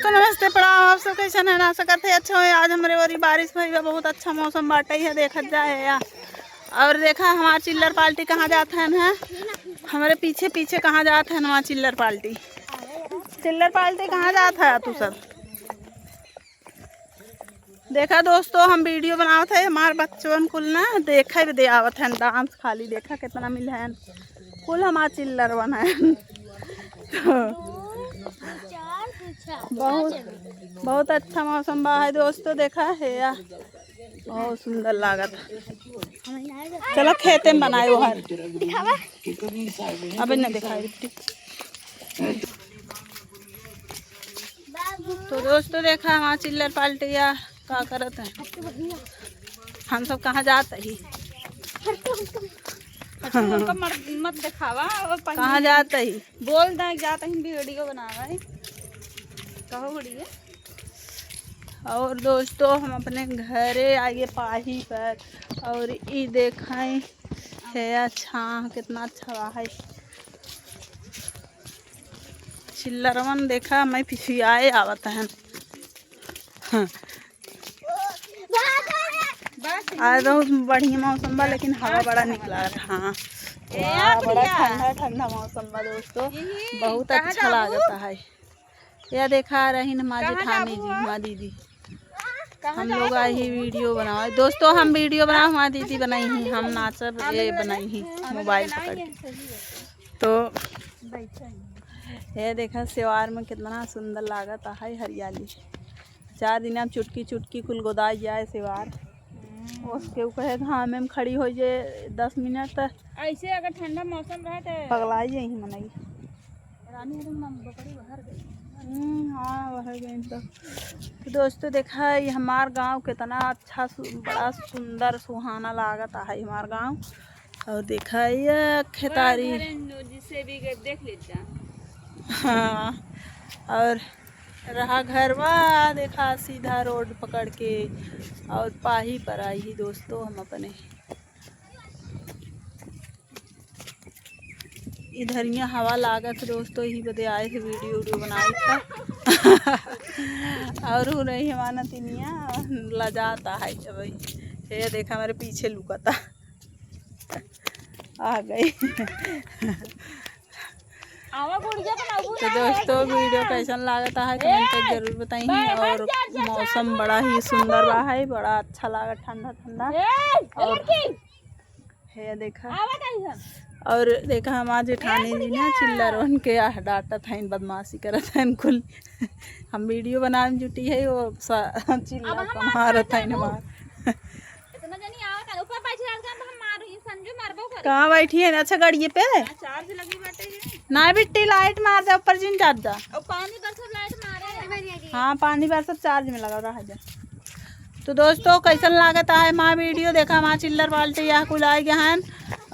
दोस्तों नमस्ते प्रणाम। आप सब कैसे हैं? आशा करते हैं अच्छा हो। आज हमारे और बारिश भई है, बहुत अच्छा मौसम बाटे है, देखा जाए या और देखा हमारा चिल्लर पार्टी कहाँ जाते हैं ना, हमारे पीछे पीछे कहाँ जाते हैं हमारा चिल्लर पार्टी कहाँ जाता है तू सब देखा। दोस्तों हम वीडियो बनावत है, हमारे बच्चों कुल ना देखा भी दे आवत है डांस खाली, देखा कितना मिल है कुल हमारा चिल्लर बना है। बहुत अच्छा मौसम बा है दोस्तों, देखा है या बहुत सुंदर लागत। चलो खेते में बनाए वो हर अबे न दिखाई। तो दोस्तों देखा हमारा चिल्लर पार्टी या क्या करत है, हम सब कहाँ जाते ही मत दिखावा, कहाँ जाते ही बोल दे जाते ही वीडियो बनावा है कहो बढ़िया। और दोस्तों हम अपने घरे आइए पाही पर और ये देखें है अच्छा कितना अच्छा है चिल्लरवन। देखा मैं फिसियाए आवत है। आज बहुत बढ़िया मौसम बा, लेकिन हवा बड़ा निकला था। हाँ बड़ा ठंडा ठंडा मौसम बा दोस्तों, बहुत अच्छा लागता है। यह देखा रही हमारी जेठानी जी, हमारी दीदी, हम लोग आई ही वीडियो बनाओ दोस्तों। हम वीडियो बनाओ, हमारी दीदी बनाई ही, हम नाचब ये बनाई ही मोबाइल पकड़ के। तो ये देखा सेवार में कितना सुंदर लागता है, हरियाली। 4 दिन अब चुटकी चुटकी कुल गोदाई जाए सेवार, उसके ऊपर घाम में खड़ी हो जाए 10 मिनट ऐसे। अगर ठंडा मौसम रहे तो पगलाई यही मनाई रानी बकरी बाहर गई। हाँ वह गई। तो दोस्तों देखा ये हमार गांव कितना अच्छा बड़ा सुंदर सुहाना लागता है हमार गांव। और देखा ये खेतारी जिससे भी देख लेता। हाँ और रहा घरवा देखा सीधा रोड पकड़ के और पाही पर आई ही दोस्तों हम अपने। इधर यहाँ हवा लागत दोस्तों, यही बदे आए थे वीडियो बनाए था। और हो रही हमारा तिनिया लजाता है भाई, ये देखा हमारे पीछे लुकाता आ गई। तो दोस्तों वीडियो कैसा लागता है कमेंट कर जरूर बताइए। और मौसम बड़ा ही सुंदर रहा है, बड़ा अच्छा लगा, ठंडा ठंडा। और है देखा और देखा हमारे जेठानी जी ना चिल्लर बन के डांटत हैं, बदमाशी करत हैं कुल। हम वीडियो बनाने जुटी है, वो चिल्लर को मारत हैं हमार। कहाँ बैठी है? अच्छा गाड़िए पे ना बिट्टी लाइट मार जा ऊपर जिन जा जा। हाँ पानी बार सब चार्ज में लगा रहा है। तो दोस्तों कैसा लागता है हमारा वीडियो, देखा हमारा चिल्लर बाल्टी यहाँ कुल आ गया है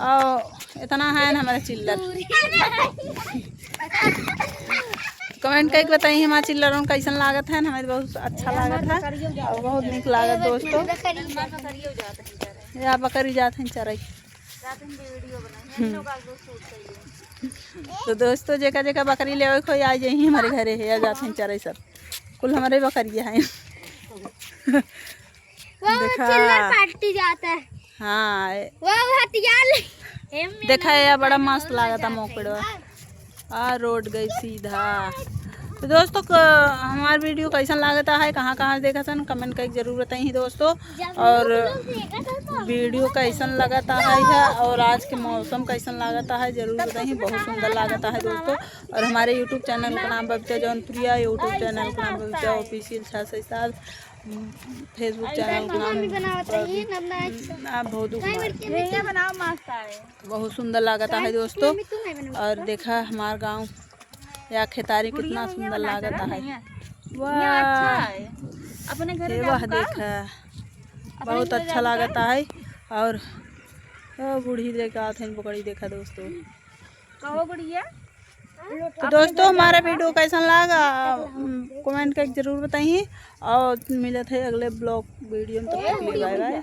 और इतना है हमारे चिल्लर। कमेंट करके बताइए हमारा चिल्लर कैसा लागत है, हमें बहुत अच्छा लागत है और बहुत निक लागत दोस्तों। या बकरी जाते हैं चराई। तो दोस्तों जेका जेका बकरी ले खोई आ जाए हमारे घरे है या जाते हैं चराई, सब कुल हमारे बकरिया हैं। देखा पार्टी जाता है। हाँ वो देखा है बड़ा मस्त लागता मोकड़वा आ रोड गई सीधा। तो दोस्तों हमारा वीडियो कैसा लागता है, कहाँ कहाँ देखा था कमेंट करके जरूर बताइए दोस्तों। और वीडियो कैसा लगता है और आज के मौसम कैसा लागता है जरूर बताइए, बहुत सुंदर लागता है दोस्तों। और हमारे यूट्यूब चैनल का नाम बबीता जौनपुरिया, यूट्यूब चैनल का नाम बबीता ऑफिशियल 6 फेसबुक चैनल का नाम बहुत सुंदर लागता है दोस्तों। और देखा हमारा गांव या खेतारी कितना सुंदर लागता है, वाह अपने वह देखा बहुत अच्छा लागता है। और बूढ़ी देखा थे पकड़ी देखा दोस्तों। कहो बढ़िया। तो दोस्तों हमारा वीडियो कैसा लगा कमेंट करके जरूर बताइए और मिलते हैं अगले ब्लॉग वीडियो में। तब तक के लिए बाय बाय।